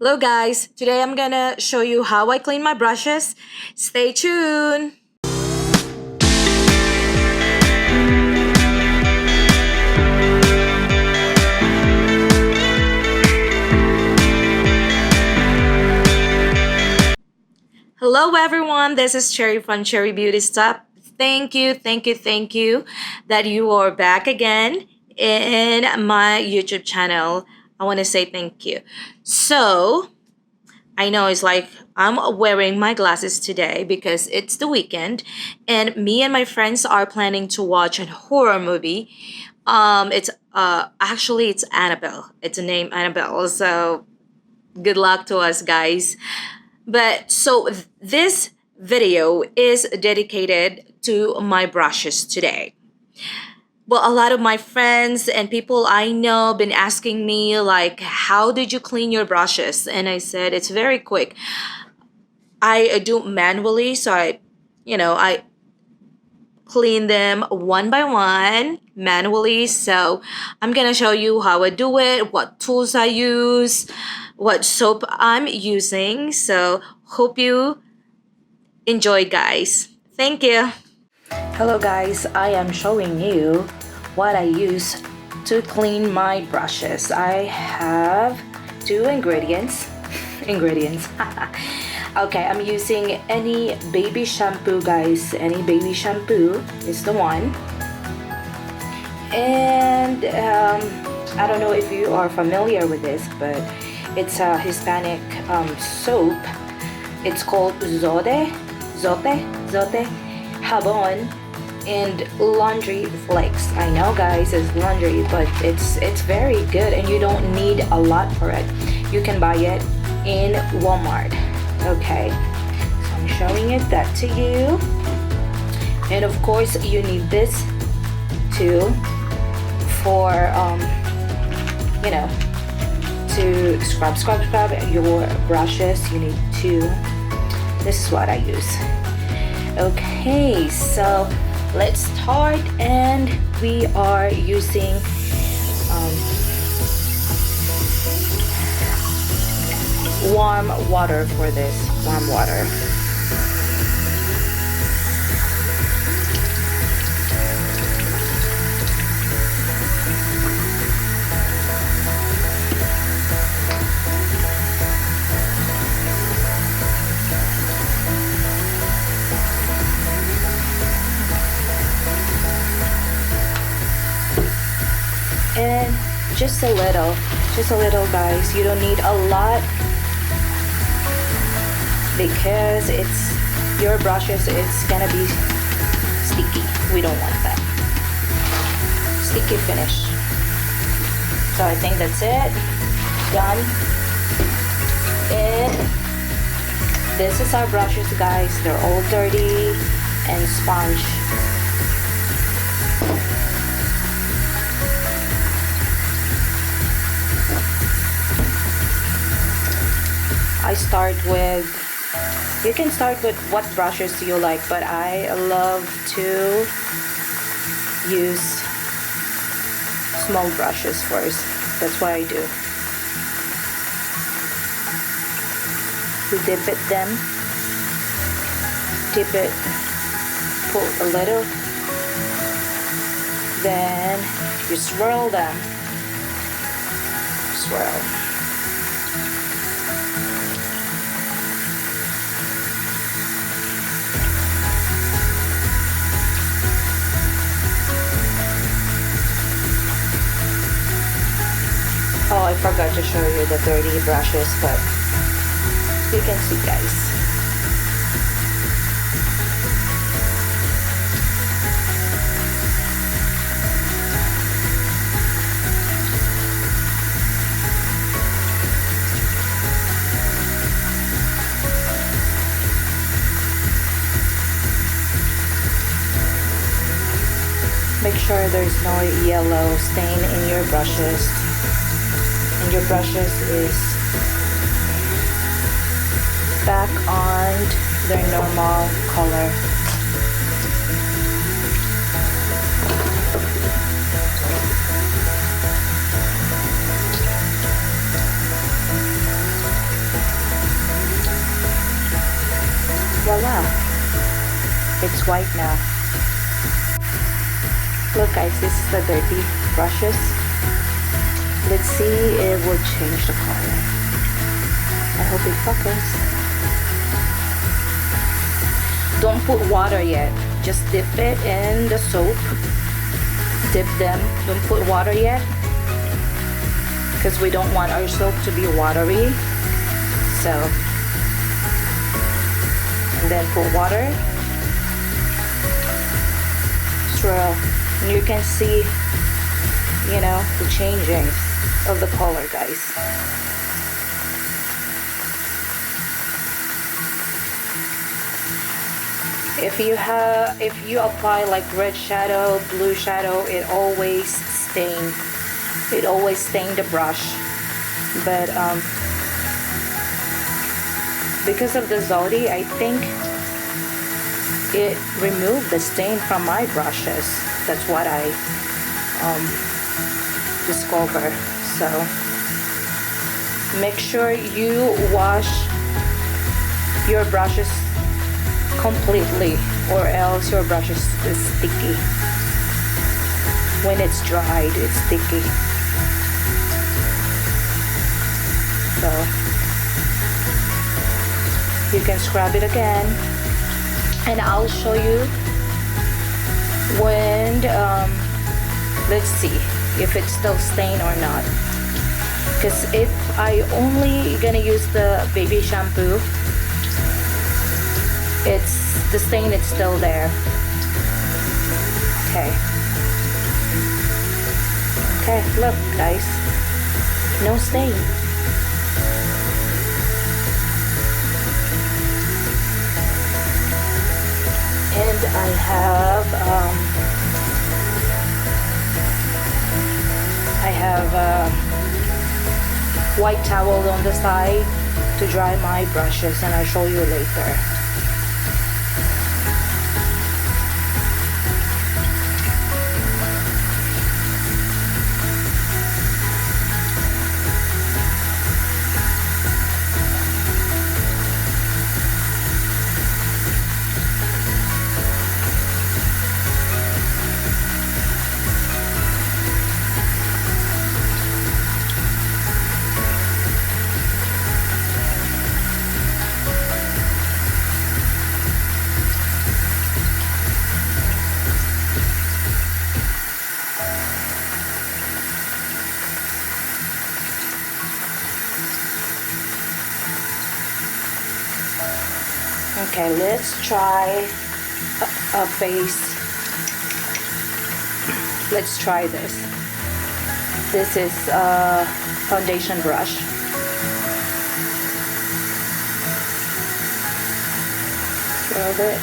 Hello guys, today I'm gonna show you how I clean my brushes. Stay tuned! Hello everyone, this is Cherry from Cherry Beauty Stop. Thank you that you are back again in my YouTube channel. I want to say thank you. So, I know it's like I'm wearing my glasses today because it's the weekend and me and my friends are planning to watch a horror movie. It's actually it's Annabelle. It's a name Annabelle. So good luck to us guys. But so this video is dedicated to my brushes today. Well, a lot of my friends and people I know been asking me like, how did you clean your brushes? And I said it's very quick. I do manually, so I clean them one by one manually. So I'm gonna show you how I do it, what tools I use, what soap I'm using. So hope you enjoy, guys. Thank you. Hello guys, I am showing you what I use to clean my brushes. I have two ingredients. Okay, I'm using any baby shampoo, guys. Any baby shampoo is the one. And I don't know if you are familiar with this, but it's a Hispanic soap. It's called Zote, Jabon, and laundry flakes. I know guys, it's laundry, but it's very good and you don't need a lot for it. You can buy it in Walmart. Okay, so I'm showing it that to you. And of course you need this too for to scrub your brushes. You need to, this is what I use. Okay, so let's start, and we are using warm water for this. Warm water. And just a little guys. You don't need a lot because it's your brushes, it's gonna be sticky. We don't want that sticky finish. So I think that's it. Done. And this is our brushes, guys. They're all dirty and sponge. You can start with what brushes you like, but I love to use small brushes first. That's what I do. You dip it, pull a little, then you swirl them. Swirl. Oh, I forgot to show you the dirty brushes, but you can see, guys. Make sure there's no yellow stain in your brushes. And your brushes is back on their normal color. It's white now. Look guys, this is the dirty brushes. Let's see if it will change the color. I hope it focus. Don't put water yet. Just dip it in the soap. Dip them. Don't put water yet, because we don't want our soap to be watery. So, and then put water. Swirl. And you can see, you know, the changing of the color, guys. If you apply like red shadow, blue shadow, it always stain the brush. But because of the Zote, I think it removed the stain from my brushes. That's what I discover. So make sure you wash your brushes completely, or else your brush is sticky. When it's dried, it's sticky. So you can scrub it again, and I'll show you when let's see if it's still stained or not, because if I only gonna use the baby shampoo, it's the stain, it's still there. Okay, look guys, no stain. And I have a white towel on the side to dry my brushes, and I'll show you later. Okay, let's try a face. Let's try this. This is a foundation brush. Swirl it.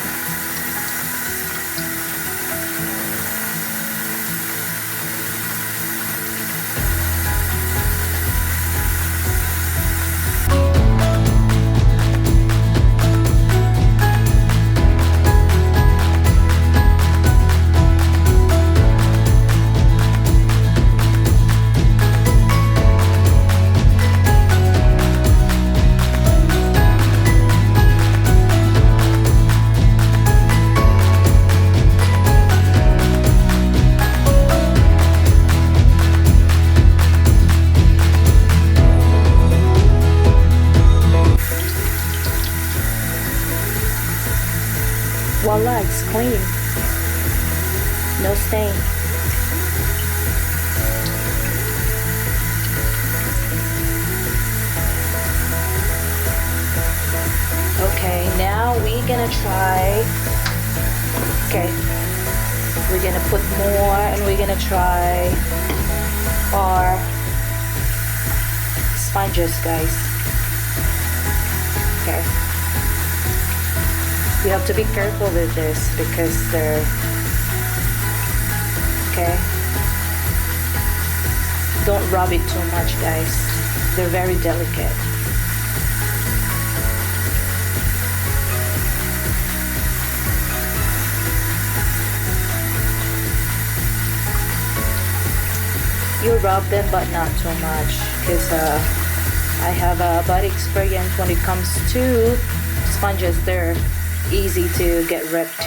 Voila, it's clean. No stain. Okay, now we're gonna try. Okay, we're gonna put more, and we're gonna try our sponges, guys. Okay. You have to be careful with this because they're okay. Don't rub it too much, guys. They're very delicate. You rub them, but not too much, because I have a bad experience when it comes to sponges. They're easy to get ripped.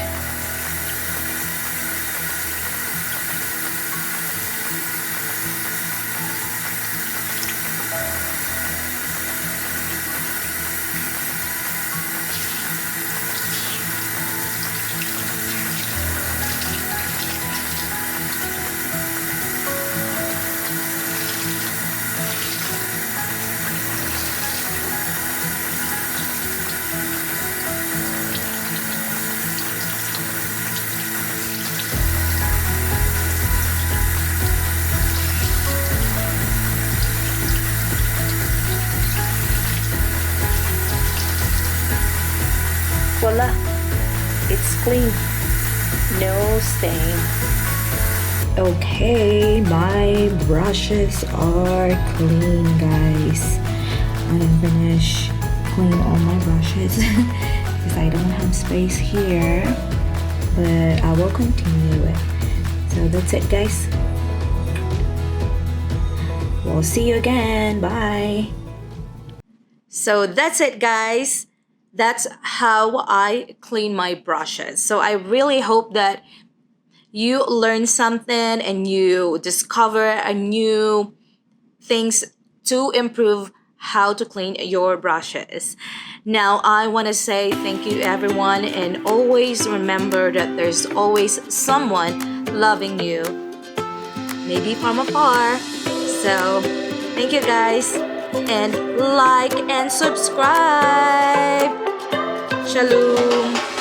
Voila! It's clean. No stain. Okay, my brushes are clean, guys. I'm finish cleaning all my brushes because I don't have space here, but I will continue it. So that's it, guys. We'll see you again. Bye. So that's it, guys. That's how I clean my brushes. So I really hope that you learn something and you discover a new things to improve how to clean your brushes. Now I want to say thank you everyone, and always remember that there's always someone loving you, maybe from afar. So thank you guys, and like and subscribe. Shalom.